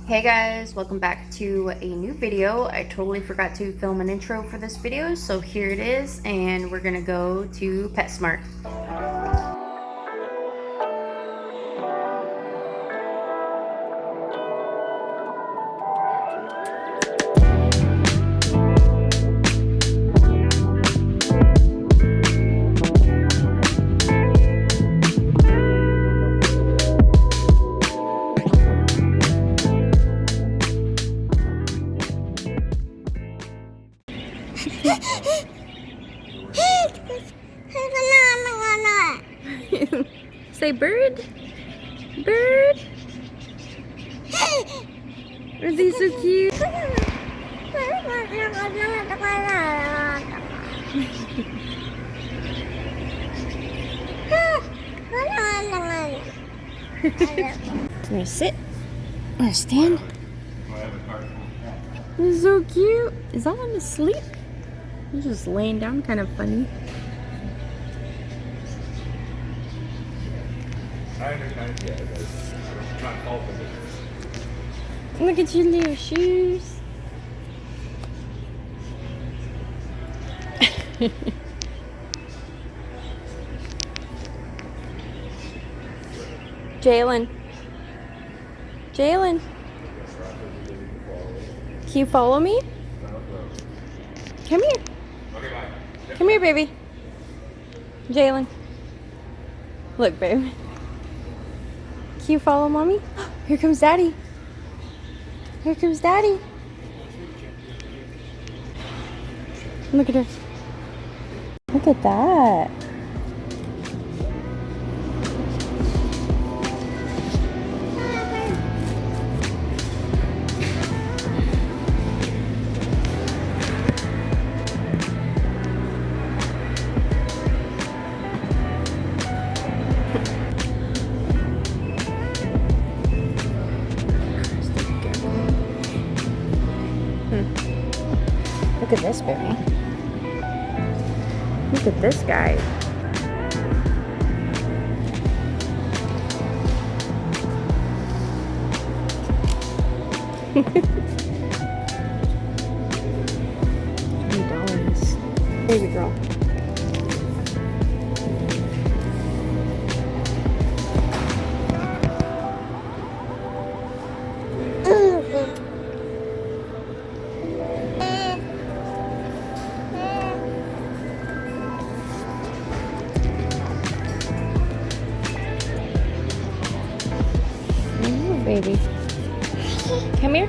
Hey guys, welcome back to a new video. I totally forgot to film an intro for this video, so here it is, and we're gonna go to PetSmart. Say bird. Bird. Are they so cute? I'm gonna sit. I'm gonna stand. This is so cute. Is that one asleep? He's just laying down, kind of funny. Look at your little shoes. Jalen. Jalen. Can you follow me? Come here. Come here, baby. Jalen. Look, babe. Can you follow mommy? Here comes daddy. Here comes daddy. Look at her. Look at that. Look at this baby. Look at this guy. $20. Baby girl. Baby. Come here.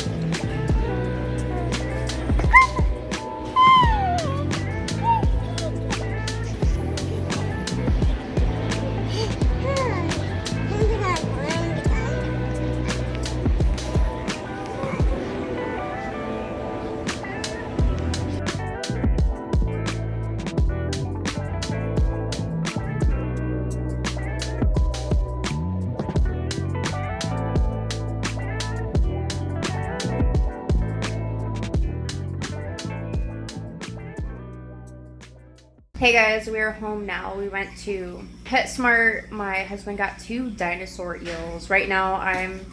Hey guys, we are home now. We went to PetSmart. My husband got 2 dinosaur eels. Right now I'm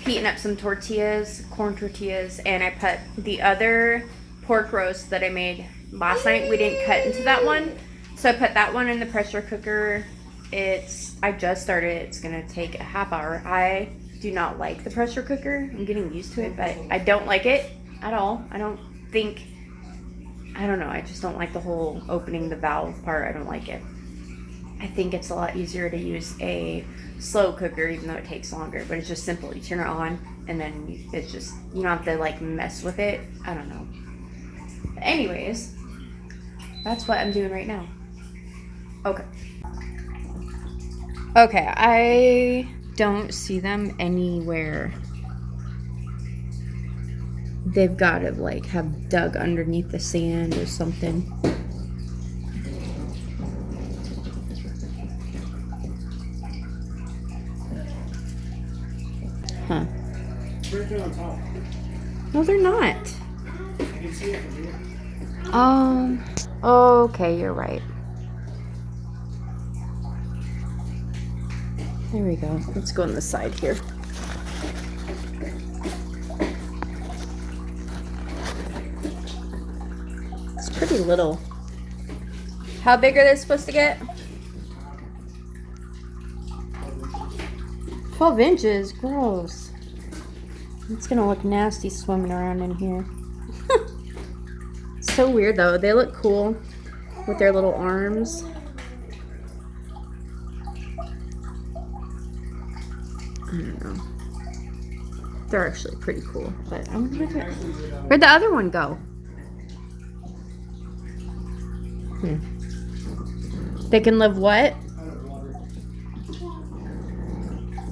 heating up some tortillas, corn tortillas, and I put the other pork roast that I made last night. We didn't cut into that one, so I put that one in the pressure cooker. I just started. It's gonna take a half hour. I do not like the pressure cooker. I'm getting used to it, but I don't like it at all. I don't know, I just don't like the whole opening the valve part. I don't like it. I think it's a lot easier to use a slow cooker, even though it takes longer, but it's just simple. You turn it on and then it's just, you don't have to like mess with it. I don't know. But anyways, that's what I'm doing right now. Okay. Okay, I don't see them anywhere. They've got to like have dug underneath the sand or something. Huh. No, they're not. Okay, you're right. There we go. Let's go on the side here. be little. How big are they supposed to get? 12 inches? Gross. It's gonna look nasty swimming around in here. So weird though. They look cool with their little arms. I don't know. They're actually pretty cool, but I'm gonna look at. Where'd the other one go? They can live what?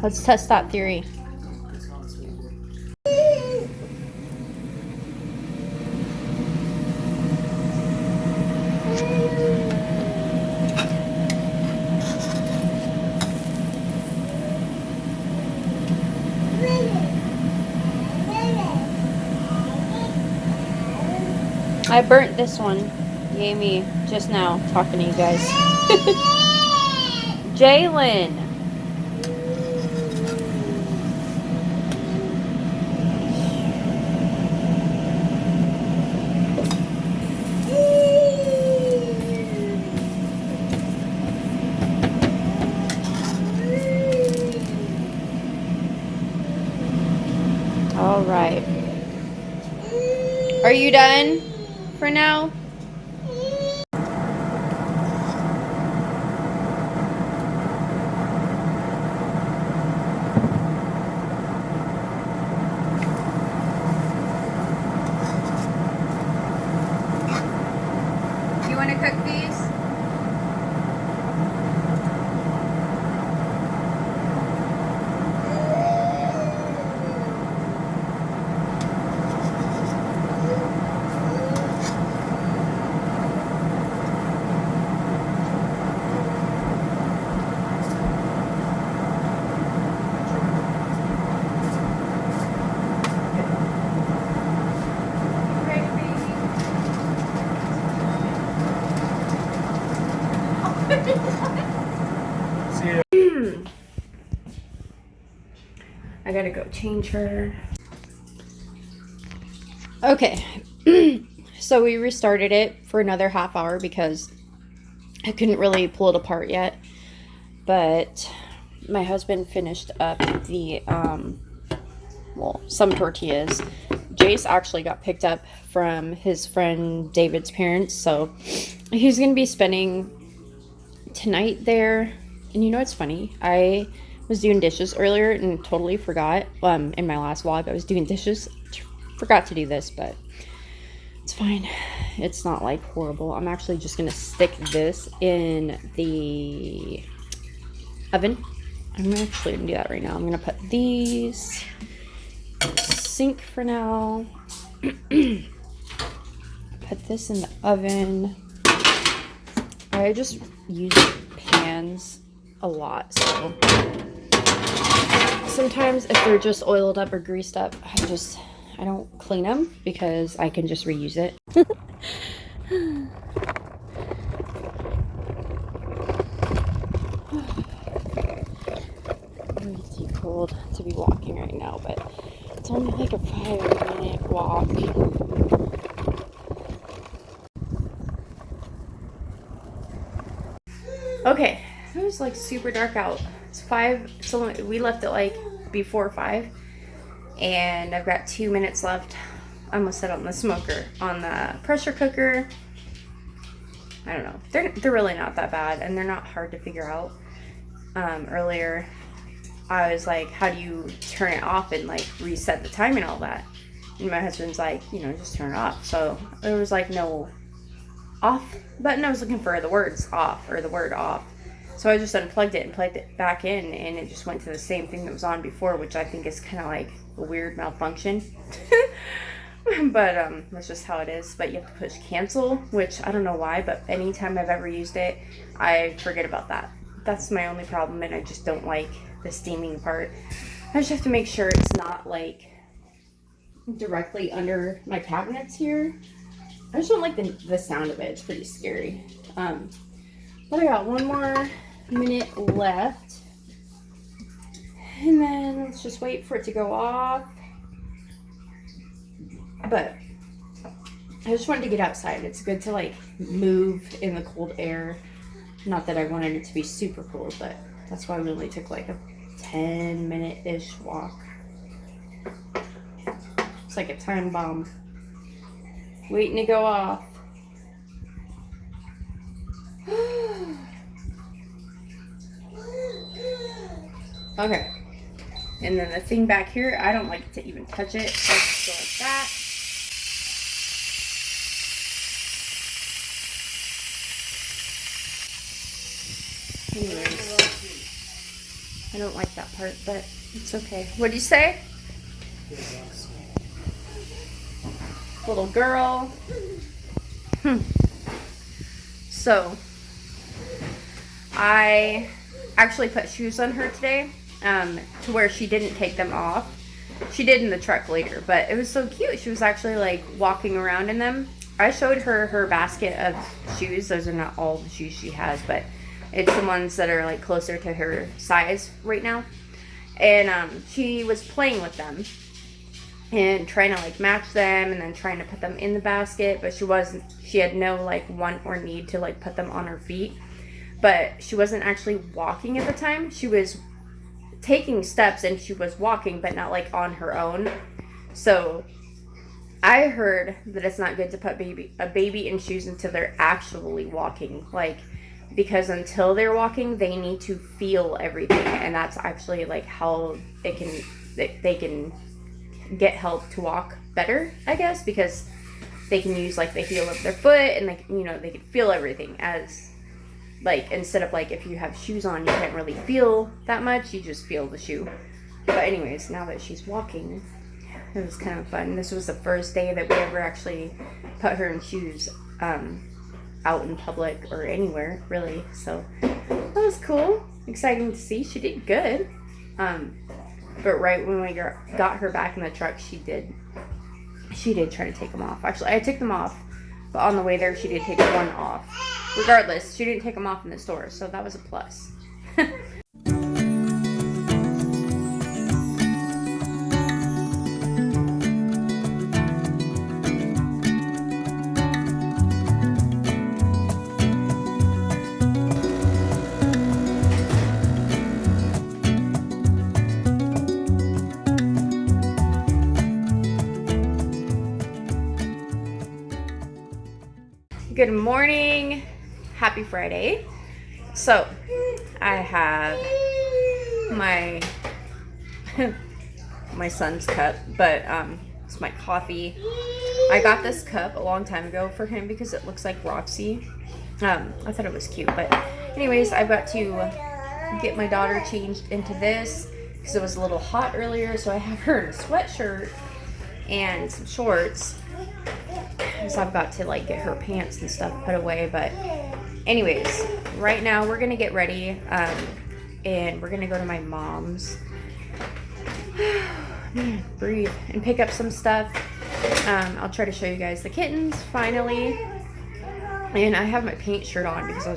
Let's test that theory. I burnt this one. Yay me. Just now talking to you guys. Jalen. All right. Are you done for now? You want to cook these? I gotta go change her. Okay, so we restarted it for another half hour because I couldn't really pull it apart yet. But my husband finished up the, well, some tortillas. Jace actually got picked up from his friend David's parents, so he's gonna be spending tonight there. And you know what's funny? I was doing dishes earlier and totally forgot. In my last vlog, I was doing dishes. Forgot to do this, but it's fine. It's not like horrible. I'm actually just gonna stick this in the oven. I'm actually gonna do that right now. I'm gonna put these in the sink for now. Put this in the oven. I just use pans a lot, so sometimes if they're just oiled up or greased up, I don't clean them because I can just reuse it. It's too cold to be walking right now, but it's only like a 5-minute walk. Okay, it was like super dark out. It's 5, so we left it like before 5, and I've got 2 minutes left. I almost set on the smoker, on the pressure cooker. I don't know. They're really not that bad, and they're not hard to figure out. Earlier, I was like, how do you turn it off and like reset the time and all that? And my husband's like, you know, just turn it off. So there was like no off button. I was looking for the words off or the word off. So I just unplugged it and plugged it back in, and it just went to the same thing that was on before, which I think is kind of like a weird malfunction. But that's just how it is. But you have to push cancel, which I don't know why, but anytime I've ever used it, I forget about that. That's my only problem, and I just don't like the steaming part. I just have to make sure it's not like directly under my cabinets here. I just don't like the sound of it. It's pretty scary. But I got 1 more minute left, and then let's just wait for it to go off. But I just wanted to get outside. It's good to like move in the cold air. Not that I wanted it to be super cold, but that's why we only took like a 10-minute-ish walk. It's like a time bomb waiting to go off. Okay. And then the thing back here, I don't like to even touch it. I just go like that. Anyways, I don't like that part, but it's okay. What'd you say? Little girl. So, I actually put shoes on her today, to where she didn't take them off. She did in the truck later, but it was so cute. She was actually like walking around in them. I showed her her basket of shoes. Those are not all the shoes she has, but it's the ones that are like closer to her size right now. And she was playing with them and trying to like match them and then trying to put them in the basket, but she had no like want or need to like put them on her feet. But she wasn't actually walking at the time. She was taking steps and she was walking, but not like on her own. So I heard that it's not good to put a baby in shoes until they're actually walking, like, because until they're walking they need to feel everything, and that's actually like how they can get help to walk better, I guess, because they can use like the heel of their foot and they can feel everything, as like instead of like if you have shoes on you can't really feel that much, you just feel the shoe. But anyways, now that she's walking, it was kind of fun. This was the first day that we ever actually put her in shoes out in public or anywhere really, so that was cool, exciting to see. She did good, but right when we got her back in the truck, she did try to take them off. Actually, I took them off, but on the way there she did take one off. Regardless, she didn't take them off in the store, so that was a plus. Good morning. Happy Friday. So, I have my my son's cup, but it's my coffee. I got this cup a long time ago for him because it looks like Roxy. I thought it was cute, but anyways, I've got to get my daughter changed into this because it was a little hot earlier, so I have her in a sweatshirt and some shorts. So I've got to like get her pants and stuff put away. But anyways, right now we're gonna get ready, and we're gonna go to my mom's. Man, breathe, and pick up some stuff. I'll try to show you guys the kittens finally. And I have my paint shirt on because I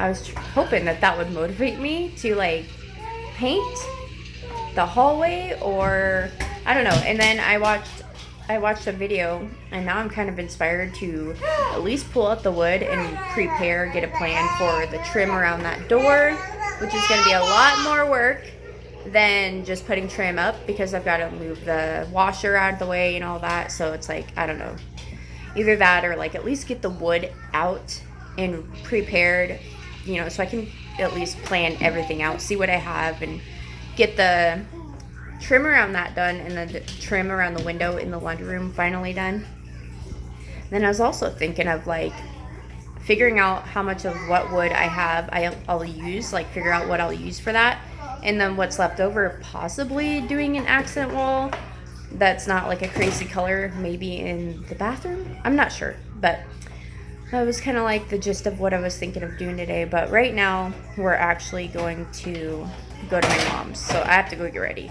was hoping that would motivate me to like paint the hallway, or I don't know. And then I watched a video, and now I'm kind of inspired to at least pull out the wood and get a plan for the trim around that door, which is going to be a lot more work than just putting trim up, because I've got to move the washer out of the way and all that. So it's like, I don't know, either that or like at least get the wood out and prepared, so I can at least plan everything out, see what I have, and get the trim around that done, and then the trim around the window in the laundry room finally done. Then I was also thinking of like figuring out how much of what wood I have I'll use, like figure out what I'll use for that, and then what's left over, possibly doing an accent wall that's not like a crazy color, maybe in the bathroom. I'm not sure, but that was kind of like the gist of what I was thinking of doing today. But right now we're actually going to go to my mom's, so I have to go get ready.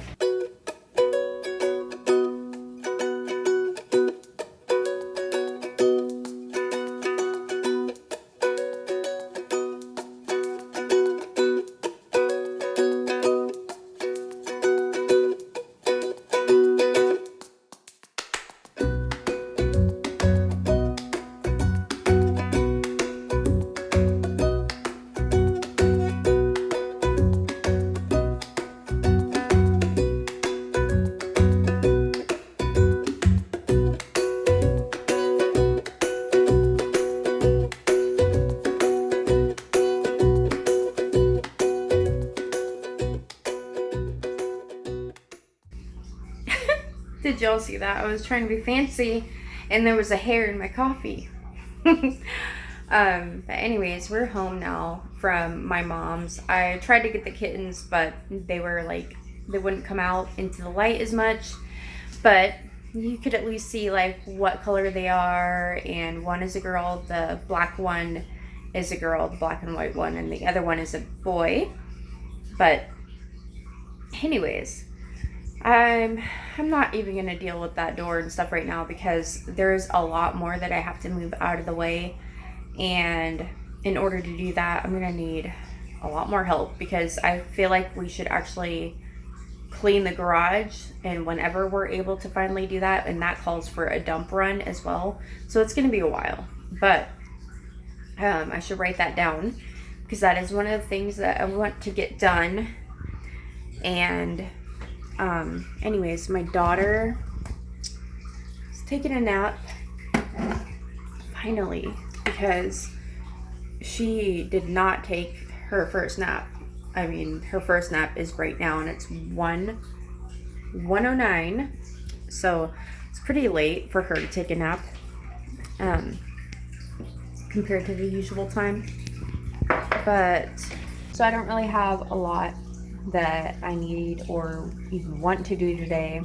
Did y'all see that? I was trying to be fancy and there was a hair in my coffee. But anyways, we're home now from my mom's. I tried to get the kittens, but they were like, they wouldn't come out into the light as much. But you could at least see like what color they are. And one is a girl, the black one is a girl, the black and white one, and the other one is a boy. But anyways, I'm not even gonna deal with that door and stuff right now because there's a lot more that I have to move out of the way. And in order to do that, I'm gonna need a lot more help because I feel like we should actually clean the garage, and whenever we're able to finally do that, and that calls for a dump run as well, so it's gonna be a while. But I should write that down because that is one of the things that I want to get done. And anyways, my daughter is taking a nap finally because she did not take her first nap. I mean, her first nap is right now, and it's 1:09, so it's pretty late for her to take a nap compared to the usual time. But so I don't really have a lot that I need or even want to do today.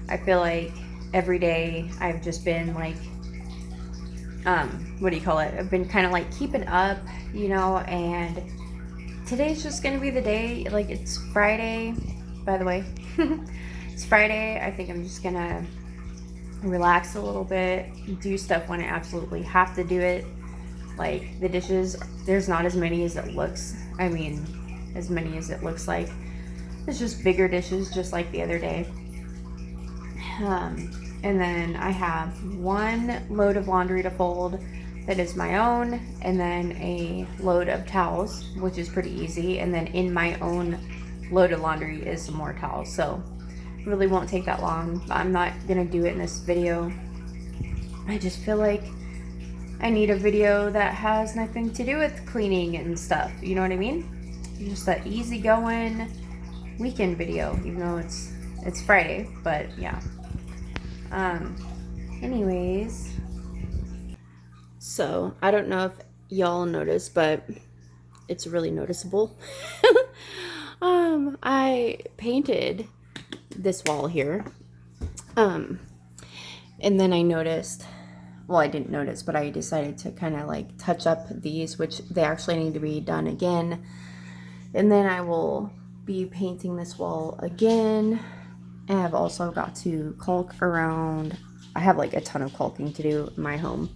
I feel like every day I've just been like what do you call it? I've been kind of like keeping up, you know, and today's just gonna be the day. Like, it's Friday, by the way. It's Friday. I think I'm just gonna relax a little bit, do stuff when I absolutely have to do it. Like the dishes, there's not as many as it looks. I mean, as many as it looks like. It's just bigger dishes, just like the other day. And then I have one load of laundry to fold that is my own, and then a load of towels, which is pretty easy. And then in my own load of laundry is some more towels. So it really won't take that long. I'm not gonna do it in this video. I just feel like I need a video that has nothing to do with cleaning and stuff. You know what I mean? Just that easygoing weekend video, even though it's Friday, but yeah. Anyways, so I don't know if y'all noticed, but it's really noticeable. I painted this wall here, and then I noticed, well, I didn't notice, but I decided to kind of like touch up these, which they actually need to be done again. And then I will be painting this wall again. And I've also got to caulk around. I have like a ton of caulking to do in my home.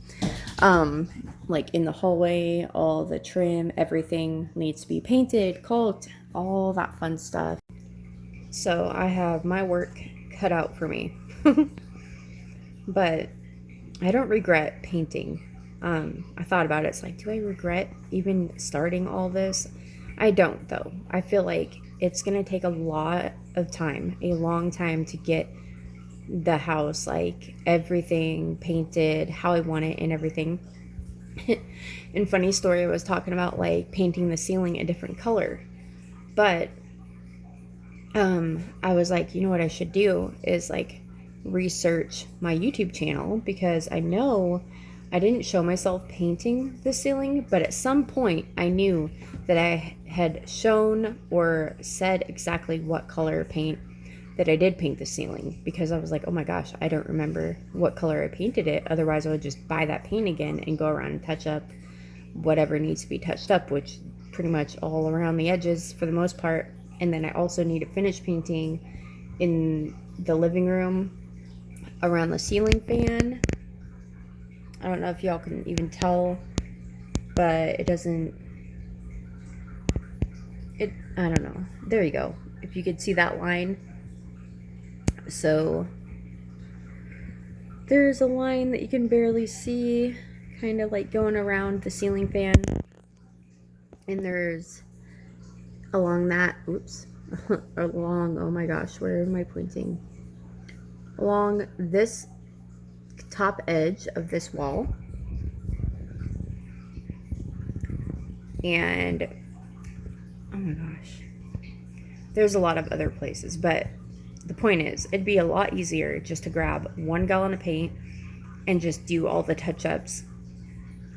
Like in the hallway, all the trim, everything needs to be painted, caulked, all that fun stuff. So I have my work cut out for me. But I don't regret painting. I thought about it. It's like, do I regret even starting all this? I don't, though. I feel like it's going to take a lot of time, a long time to get the house, like everything painted how I want it and everything. And funny story, I was talking about like painting the ceiling a different color. But I was like, you know what I should do is like research my YouTube channel, because I know I didn't show myself painting the ceiling, but at some point I knew that I had shown or said exactly what color paint that I did paint the ceiling, because I was like, oh my gosh, I don't remember what color I painted it. Otherwise I would just buy that paint again and go around and touch up whatever needs to be touched up, which pretty much all around the edges for the most part. And then I also need to finish painting in the living room around the ceiling fan. I don't know if y'all can even tell, but it doesn't, I don't know. There you go. If you could see that line. So there's a line that you can barely see, kind of like going around the ceiling fan. And there's along that, oops, along, oh my gosh, where am I pointing? Along this top edge of this wall, and oh my gosh, there's a lot of other places, but the point is, it'd be a lot easier just to grab 1 gallon of paint and just do all the touch-ups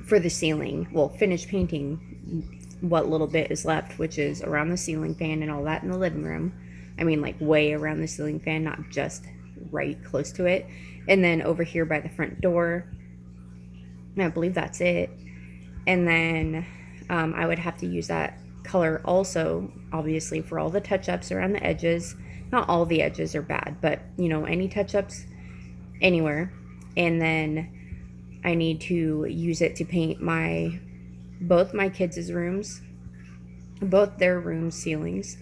for the ceiling. Well, finish painting what little bit is left, which is around the ceiling fan and all that in the living room. I mean, like way around the ceiling fan, not just right close to it. And then over here by the front door, I believe that's it. And then I would have to use that color also, obviously, for all the touch-ups around the edges. Not all the edges are bad, but, you know, any touch-ups anywhere. And then I need to use it to paint both my kids' rooms, both their room ceilings.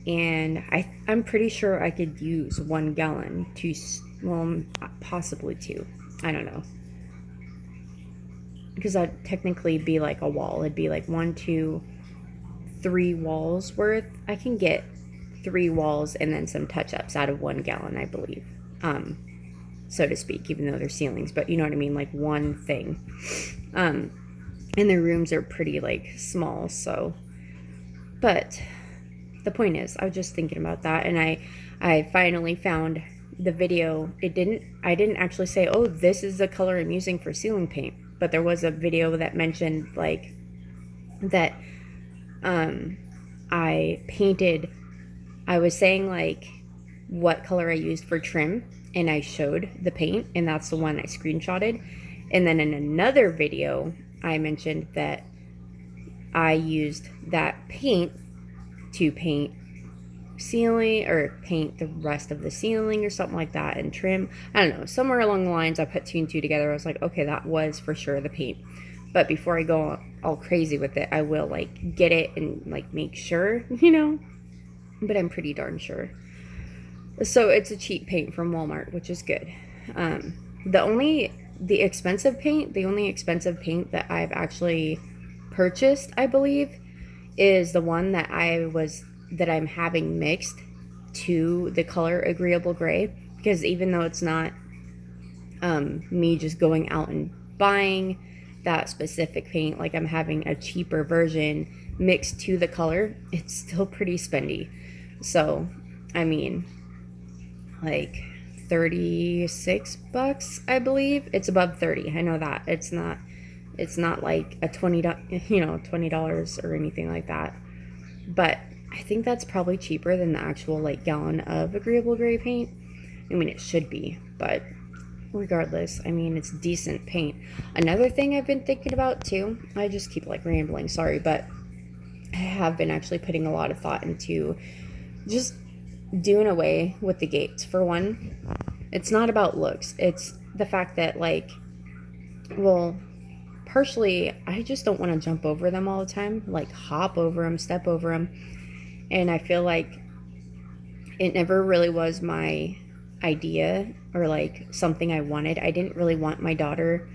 And I'm pretty sure I could use 1 gallon to, well, possibly 2. I don't know. Because that'd technically be like a wall. It'd be like 1, 2, 3 walls worth. I can get 3 walls and then some touch-ups out of 1 gallon, I believe. So to speak, even though they're ceilings, but you know what I mean, like one thing. And the rooms are pretty like small, so. But the point is, I was just thinking about that, and I finally found the video. I didn't actually say, oh, this is the color I'm using for ceiling paint, but there was a video that mentioned like that. I was saying like what color I used for trim, and I showed the paint, and that's the one I screenshotted. And then in another video, I mentioned that I used that paint to paint ceiling, or paint the rest of the ceiling or something like that, and trim. I don't know, somewhere along the lines I put 2 and 2 together. I was like, okay, that was for sure the paint. But before I go all crazy with it, I will like get it and like make sure, you know, but I'm pretty darn sure. So it's a cheap paint from Walmart, which is good. The only expensive paint that I've actually purchased, I believe, is the one that I'm having mixed to the color Agreeable Gray, because even though it's not me just going out and buying that specific paint, like I'm having a cheaper version mixed to the color, it's still pretty spendy. So I mean, like $36, I believe. It's above 30. I know that. It's not like a $20 or anything like that. But I think that's probably cheaper than the actual like gallon of Agreeable Gray paint. I mean, it should be, but regardless, I mean, it's decent paint. Another thing I've been thinking about too, I just keep like rambling, sorry, but I have been actually putting a lot of thought into just doing away with the gates. For one, it's not about looks. It's the fact that like, well, partially, I just don't want to jump over them all the time, like hop over them, step over them. And I feel like it never really was my idea or like something I wanted. I didn't really want my daughter.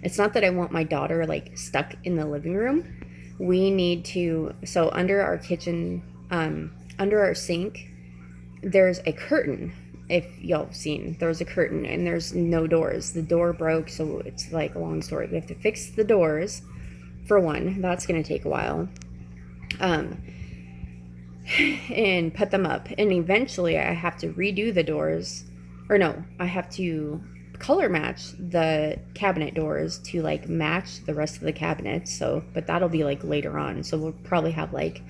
It's not that I want my daughter like stuck in the living room. We need to, so under our kitchen, under our sink, there's a curtain. If y'all have seen, there's a curtain and there's no doors. The door broke, so it's like a long story. We have to fix the doors, for one. That's going to take a while. And put them up. And eventually I have to redo the doors. Or no, I have to color match the cabinet doors to like match the rest of the cabinets. So, but that'll be like later on. So we'll probably have like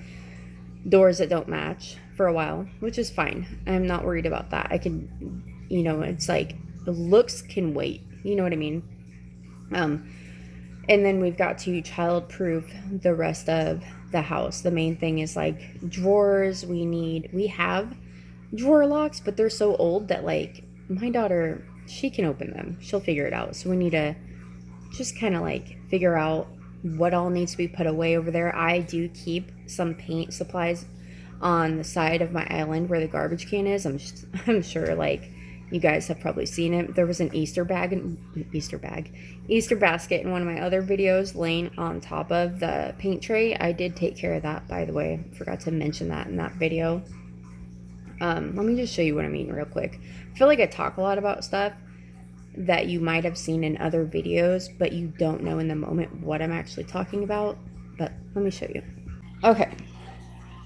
doors that don't match for a while, which is fine. I'm not worried about that. I can, you know, it's like the looks can wait. You know what I mean? And then we've got to child-proof the rest of the house. The main thing is like drawers. We have drawer locks, but they're so old that like my daughter, she can open them. She'll figure it out. So we need to just kind of like figure out what all needs to be put away over there. I do keep some paint supplies on the side of my island where the garbage can is. I'm sure like you guys have probably seen it. There was an Easter basket in one of my other videos laying on top of the paint tray. I did take care of that, by the way. Forgot to mention that in that video. Let me just show you what I mean real quick. I feel like I talk a lot about stuff that you might have seen in other videos, but you don't know in the moment what I'm actually talking about. But let me show you. Okay.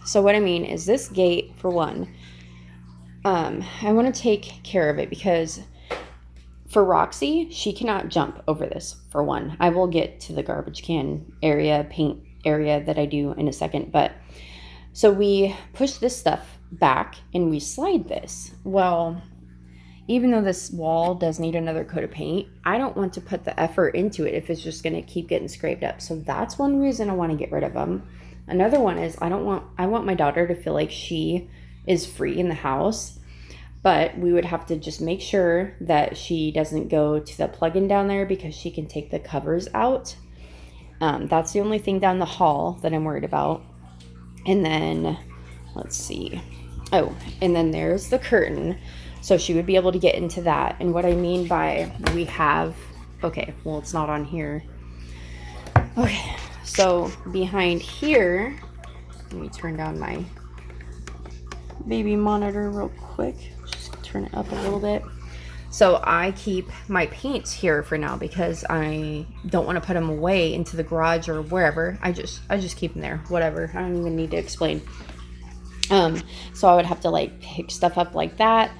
So what I mean is this gate, for one, I want to take care of it because for Roxy, she cannot jump over this, for one. I will get to the garbage can area, paint area that I do in a second. But so we push this stuff back and we slide this. Well, even though this wall does need another coat of paint, I don't want to put the effort into it if it's just going to keep getting scraped up. So that's one reason I want to get rid of them. Another one is I want my daughter to feel like she is free in the house, but we would have to just make sure that she doesn't go to the plug-in down there because she can take the covers out. That's the only thing down the hall that I'm worried about. And then, let's see. Oh, and then there's the curtain. So she would be able to get into that. And what I mean by we have, okay, well, it's not on here. Okay, so behind here, let me turn down my baby monitor real quick. Just turn it up a little bit. So I keep my paints here for now because I don't want to put them away into the garage or wherever. I just keep them there, whatever. I don't even need to explain. So I would have to like pick stuff up like that.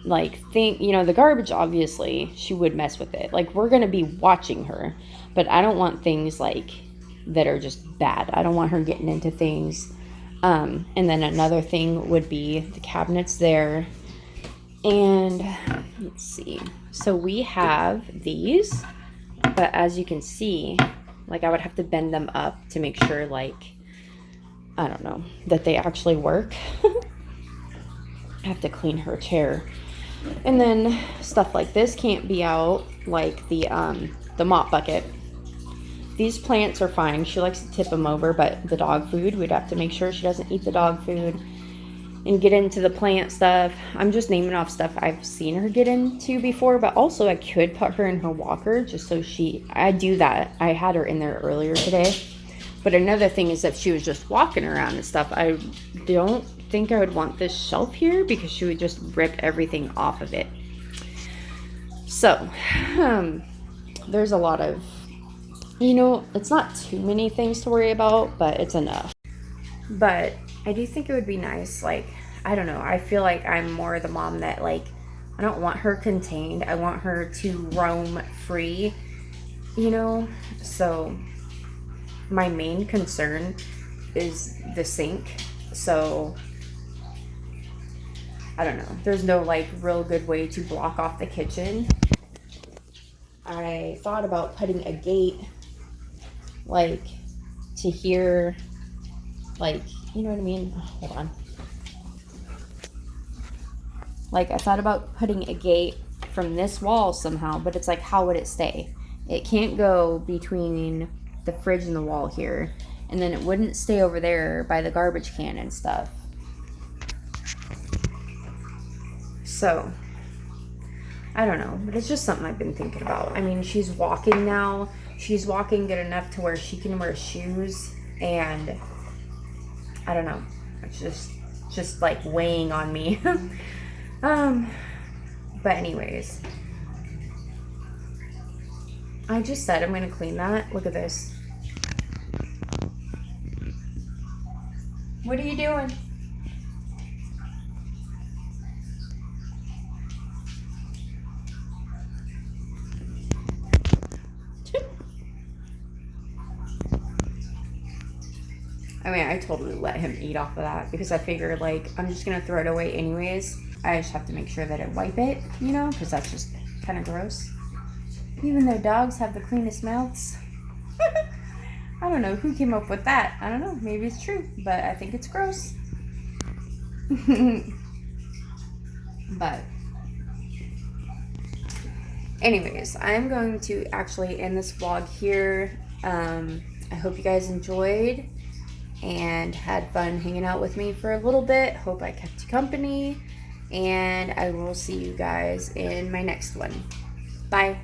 Like the garbage, obviously she would mess with it. Like we're going to be watching her, but I don't want things like that are just bad. I don't want her getting into things. And then another thing would be the cabinets there. And let's see. So we have these, but as you can see, like I would have to bend them up to make sure like, I don't know, that they actually work. I have to clean her chair. And then stuff like this can't be out, like the mop bucket. These plants are fine. She likes to tip them over, but the dog food, we'd have to make sure she doesn't eat the dog food and get into the plant stuff. I'm just naming off stuff I've seen her get into before, but also I could put her in her walker just so I do that. I had her in there earlier today. But another thing is if she was just walking around and stuff, I don't think I would want this shelf here because she would just rip everything off of it. So, there's a lot of, it's not too many things to worry about, but it's enough. But I do think it would be nice, like, I don't know, I feel like I'm more the mom that, like, I don't want her contained. I want her to roam free, so my main concern is the sink. So I don't know, there's no like real good way to block off the kitchen. I thought about putting a gate like to here, like, you know what I mean? Hold on. Like I thought about putting a gate from this wall somehow, but it's like, how would it stay? It can't go between the fridge and the wall here, and then it wouldn't stay over there by the garbage can and stuff. So I don't know, but it's just something I've been thinking about. I mean, she's walking now. She's walking good enough to where she can wear shoes, and I don't know, it's just like weighing on me. But anyways, I just said I'm gonna clean that. Look at this. What are you doing? I mean, I totally let him eat off of that because I figured, like, I'm just gonna throw it away anyways. I just have to make sure that I wipe it, because that's just kind of gross. Even though dogs have the cleanest mouths. I don't know who came up with that. I don't know. Maybe it's true, but I think it's gross. But anyways, I'm going to actually end this vlog here. I hope you guys enjoyed and had fun hanging out with me for a little bit. Hope I kept you company, and I will see you guys in my next one. Bye.